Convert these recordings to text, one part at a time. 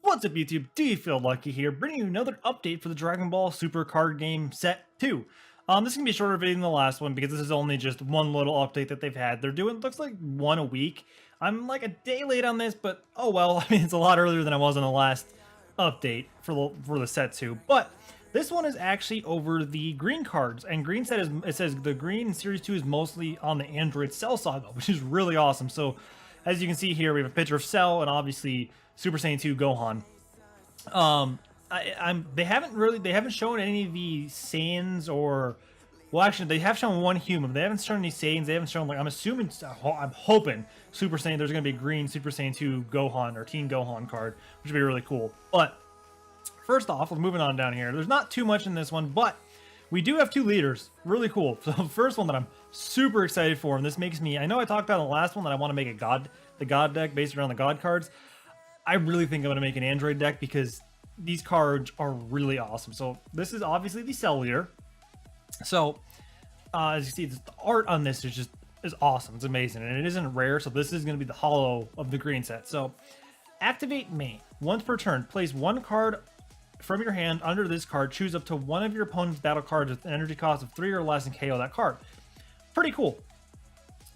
What's up, YouTube? Do you feel lucky here? Bringing you another update for the Dragon Ball Super Card Game Set 2. This is going to be a shorter video than the last one because this is only just one little update that they've had. They're doing, looks like one a week. I'm like a day late on this, but oh well. I mean, it's a lot earlier than I was on the last update for the Set 2. But this one is actually over the green cards, and green set is, it says the green Series 2 is mostly on the Android Cell Saga, which is really awesome. So as you can see here, we have a picture of Cell and obviously Super Saiyan 2 Gohan. They haven't shown any of the Saiyans, or well, actually they have shown one human. They haven't shown any Saiyans. They haven't shown, like, I'm hoping Super Saiyan, there's gonna be a green Super Saiyan 2 Gohan or Teen Gohan card, which would be really cool. But first off, we're moving on down here. There's not too much in this one, but we do have two leaders. Really cool. So the first one that I'm super excited for, and this makes me, I know I talked about in the last one that I want to make the God deck based around the God cards. I really think I'm going to make an Android deck because these cards are really awesome. So this is obviously the Cell leader. So as you see, the art on this is awesome. It's amazing, and it isn't rare. So this is going to be the holo of the green set. So activate main. Once per turn, place one card from your hand under this card. Choose up to one of your opponent's battle cards with an energy cost of 3 or less and KO that card. Pretty cool.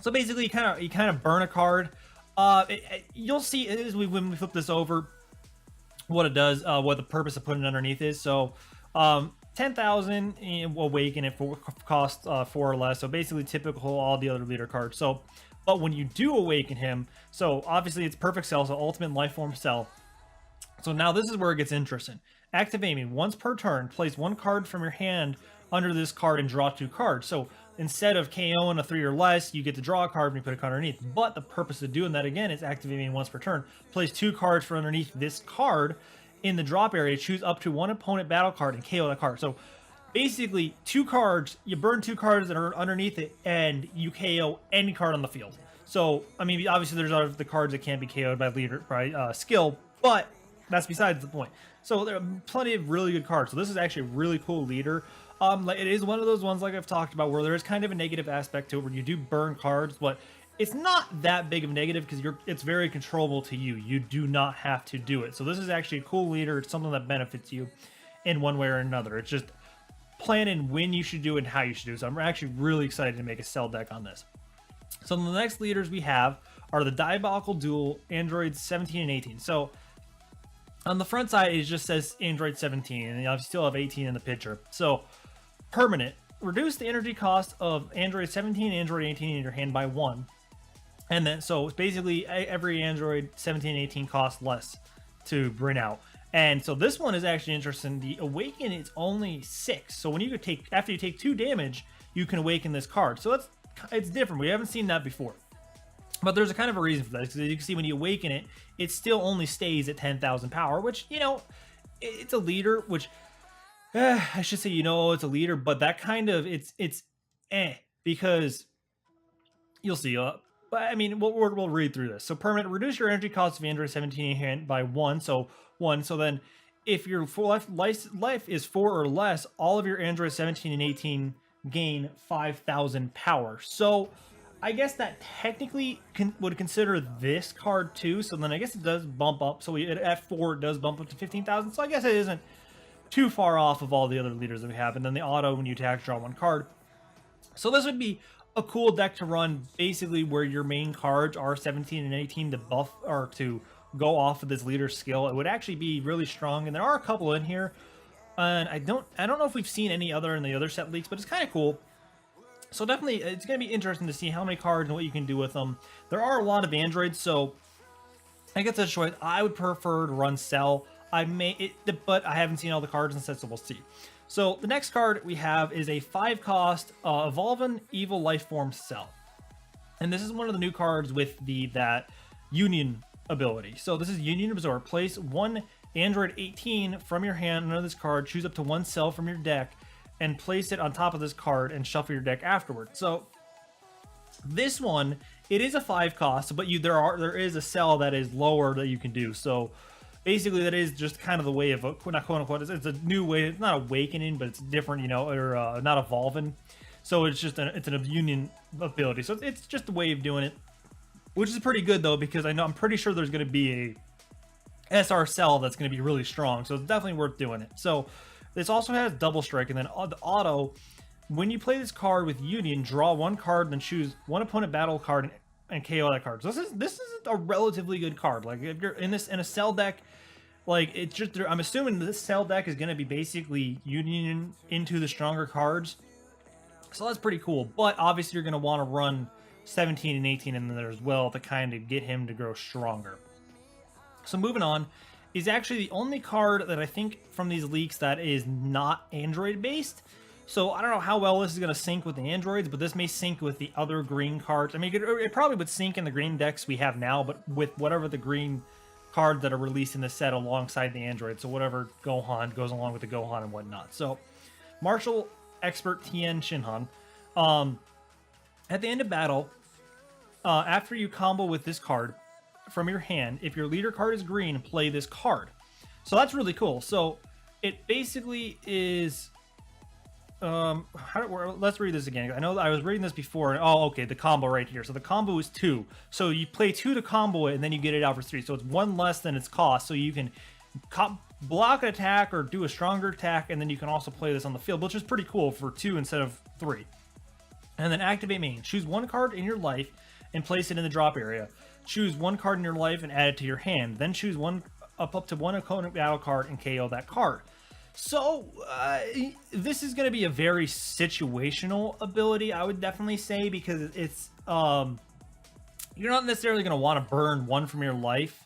So basically, you kind of burn a card. You'll see when we flip this over what it does, what the purpose of putting it underneath is. So 10,000 awaken it for cost 4 or less. So basically typical all the other leader cards. So but when you do awaken him, so obviously it's perfect Cell, so ultimate life form Cell. So now this is where it gets interesting. Activate me. Once per turn, place one card from your hand under this card and draw 2 cards. So instead of KOing a 3 or less, you get to draw a card and you put a card underneath. But the purpose of doing that again is activating once per turn. Place 2 cards from underneath this card in the drop area. Choose up to one opponent battle card and KO that card. So basically 2 cards, you burn 2 cards that are underneath it and you KO any card on the field. So I mean, obviously there's other the cards that can't be KO'd by skill, but that's besides the point. So there are plenty of really good cards. So this is actually a really cool leader. Like, it is one of those ones, like I've talked about, where there is kind of a negative aspect to it, where you do burn cards, but it's not that big of a negative because it's very controllable to you. You do not have to do it. So this is actually a cool leader. It's something that benefits you in one way or another. It's just planning when you should do it and how you should do it. So I'm actually really excited to make a Cell deck on this. So the next leaders we have are the Diabolical Duel Androids 17 and 18. So on the front side, it just says Android 17, and you still have 18 in the picture. So permanent, reduce the energy cost of Android 17 and Android 18 in your hand by 1. And then, so basically every Android 17 and 18 costs less to bring out. And so this one is actually interesting. The awaken is only 6. So when you could take, after you take 2 damage, you can awaken this card. So it's different. We haven't seen that before. But there's a kind of a reason for that, because you can see when you awaken it, it still only stays at 10,000 power, which, you know, it's a leader, which, I should say, you know, it's a leader, but that kind of, it's because you'll see, but I mean, we'll read through this. So permanent, reduce your energy cost of Android 17 in hand by 1, so 1, so then if your full life is 4 or less, all of your Android 17 and 18 gain 5,000 power. So I guess that technically would consider this card too. So then I guess it does bump up. So at 4, it does bump up to 15,000. So I guess it isn't too far off of all the other leaders that we have. And then the auto, when you attack, draw 1 card. So this would be a cool deck to run, basically where your main cards are 17 and 18 to buff or to go off of this leader skill. It would actually be really strong. And there are a couple in here. And I don't know if we've seen any other in the other set leaks, but it's kind of cool. So definitely, it's going to be interesting to see how many cards and what you can do with them. There are a lot of androids, so I guess that's a choice. I would prefer to run Cell. But I haven't seen all the cards in the set, so we'll see. So the next card we have is a 5-cost Evolving Evil Life Form Cell. And this is one of the new cards with that Union ability. So this is Union Absorb. Place 1 Android 18 from your hand under this card. Choose up to 1 Cell from your deck and place it on top of this card and shuffle your deck afterward. So this one, it is a 5 cost, but there is a Cell that is lower that you can do. So basically that is just kind of the way of, not quote unquote, it's a new way. It's not awakening, but it's different, you know, or not evolving. So it's just it's an union ability. So it's just a way of doing it, which is pretty good though, because I'm pretty sure there's going to be SR cell that's going to be really strong, so it's definitely worth doing it. So this also has double strike, and then the auto, when you play this card with Union, draw one card, then choose one opponent battle card and KO that card. So this is a relatively good card. Like if you're in a cell deck, like it's just, I'm assuming this cell deck is going to be basically Union into the stronger cards. So that's pretty cool. But obviously you're going to want to run 17 and 18 in there as well to kind of get him to grow stronger. So moving on is actually the only card that I think from these leaks that is not Android based. So I don't know how well this is going to sync with the Androids, but this may sync with the other green cards. I mean, it probably would sync in the green decks we have now, but with whatever the green cards that are released in the set alongside the Android. So whatever Gohan goes along with the Gohan and whatnot. So Martial Expert Tien Shinhan. At the end of battle, after you combo with this card from your hand, if your leader card is green, play this card. So that's really cool. So it basically is... let's read this again. I know I was reading this before. Oh, okay, the combo right here. So the combo is 2. So you play 2 to combo it, and then you get it out for 3. So it's 1 less than its cost. So you can block an attack or do a stronger attack, and then you can also play this on the field, which is pretty cool for 2 instead of 3. And then activate main. Choose one card in your life and place it in the drop area. Choose one card in your life and add it to your hand. Then choose up to one opponent battle card and KO that card. So, this is going to be a very situational ability, I would definitely say, because it's, you're not necessarily going to want to burn 1 from your life,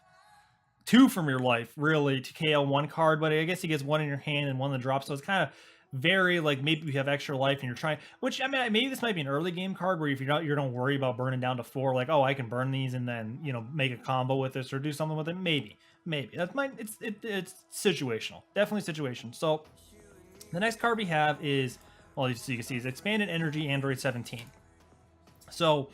2 from your life, really, to KO one card, but I guess he gets 1 in your hand and 1 in the drop, so it's kind of very, like, maybe you have extra life and you're trying, which, I mean, maybe this might be an early game card where if you don't worry about burning down to 4, like, oh, I can burn these and then, you know, make a combo with this or do something with it, maybe. That's it's situational, definitely situational. So the next card we have is, well, you can see is Expanded Energy Android 17. So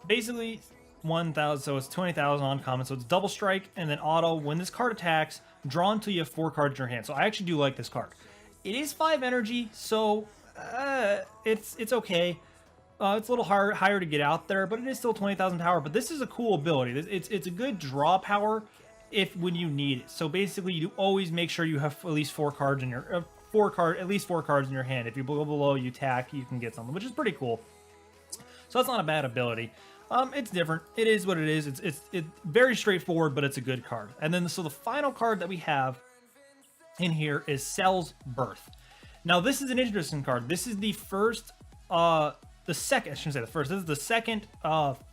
basically 1,000, so it's 20,000 on common, so it's double strike and then auto. When this card attacks, draw until you have 4 cards in your hand. So I actually do like this card. It is 5 energy, so it's okay. It's a little higher to get out there, but it is still 20,000 power. But this is a cool ability. It's a good draw power when you need it. So basically, you always make sure you have at least 4 cards in your at least 4 cards in your hand. If you go below, you tack, you can get something, which is pretty cool. So that's not a bad ability. It's different. It is what it is. It's very straightforward, but it's a good card. And then so the final card that we have in here is Cell's Birth. Now this is an interesting card. This is the first, I shouldn't say the first. This is the second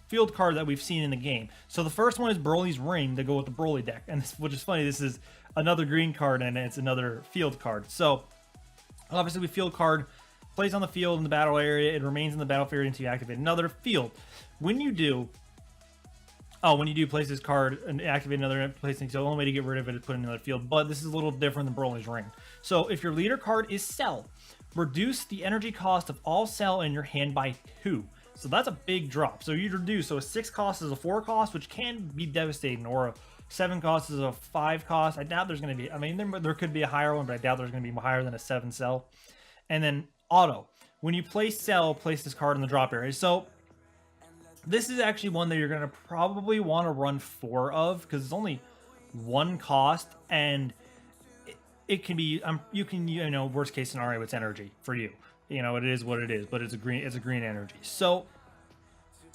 field card that we've seen in the game. So the first one is Broly's Ring to go with the Broly deck, and which is funny. This is another green card and it's another field card. So obviously, we field card plays on the field in the battle area. It remains in the battlefield until you activate another field. When you do place this card and activate another placing, so the only way to get rid of it is put in another field. But this is a little different than Broly's Ring. So if your leader card is Cell, reduce the energy cost of all Cell in your hand by 2. So that's a big drop. So you reduce, so a 6 cost is a 4 cost, which can be devastating, or a 7 cost is a 5 cost. I doubt there's going to be, I mean, there could be a higher one, but I doubt there's going to be higher than a 7 Cell. And then auto. When you place Cell, place this card in the drop area. So this is actually one that you're going to probably want to run 4 of, because it's only 1 cost, and it can be, you know, worst case scenario, it's energy for you. You know, it is what it is, but it's a green energy. So,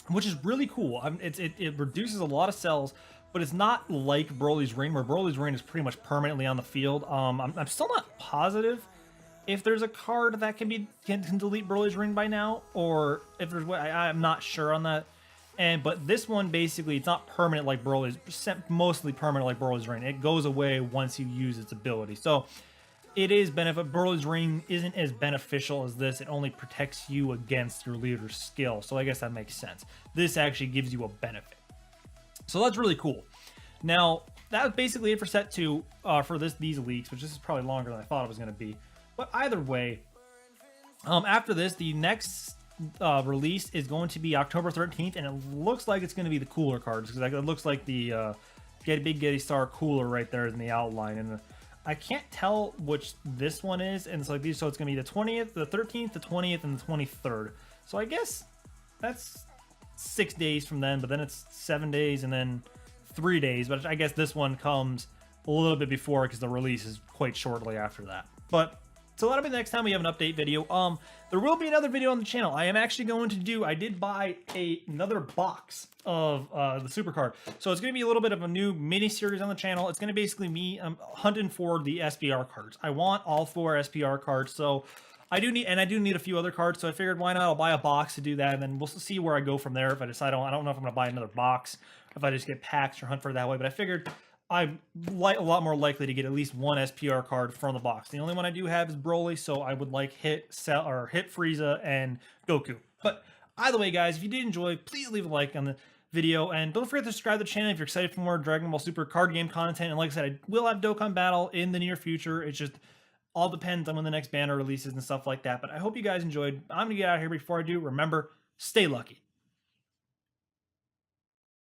which is really cool. It reduces a lot of cells, but it's not like Broly's Ring, where Broly's Ring is pretty much permanently on the field. I'm still not positive if there's a card that can delete Broly's Ring by now, or if there's, I'm not sure on that. But this one, basically, it's not permanent like Broly's, mostly permanent like Broly's Ring. It goes away once you use its ability. So it is benefit. Broly's Ring isn't as beneficial as this. It only protects you against your leader's skill. So I guess that makes sense. This actually gives you a benefit. So that's really cool. Now, that was basically it for set 2 for these leaks, which this is probably longer than I thought it was going to be. But either way, after this, the next release is going to be October 13th, and it looks like it's going to be the cooler cards, because it looks like the Big Getty Star cooler right there in the outline, and I can't tell which this one is, and it's like these, so it's going to be the 20th, the 13th, the 20th, and the 23rd. So I guess that's 6 days from then, but then it's 7 days, and then 3 days, but I guess this one comes a little bit before because the release is quite shortly after that. But so that'll be the next time we have an update video. There will be another video on the channel. I am actually going to do, I did buy another box of the super card. So it's going to be a little bit of a new mini series on the channel. It's going to basically me hunting for the SPR cards. I want all 4 SPR cards. So I do need a few other cards. So I figured why not? I'll buy a box to do that, and then we'll see where I go from there. If I decide I don't know if I'm going to buy another box, if I just get packs or hunt for it that way. But I figured I'm a lot more likely to get at least 1 SPR card from the box. The only one I do have is Broly, so I would like hit Frieza and Goku. But either way, guys, if you did enjoy, please leave a like on the video, and don't forget to subscribe to the channel if you're excited for more Dragon Ball Super card game content. And like I said, I will have Dokkan Battle in the near future. It's just all depends on when the next banner releases and stuff like that. But I hope you guys enjoyed. I'm gonna get out of here. Before I do, remember, stay lucky.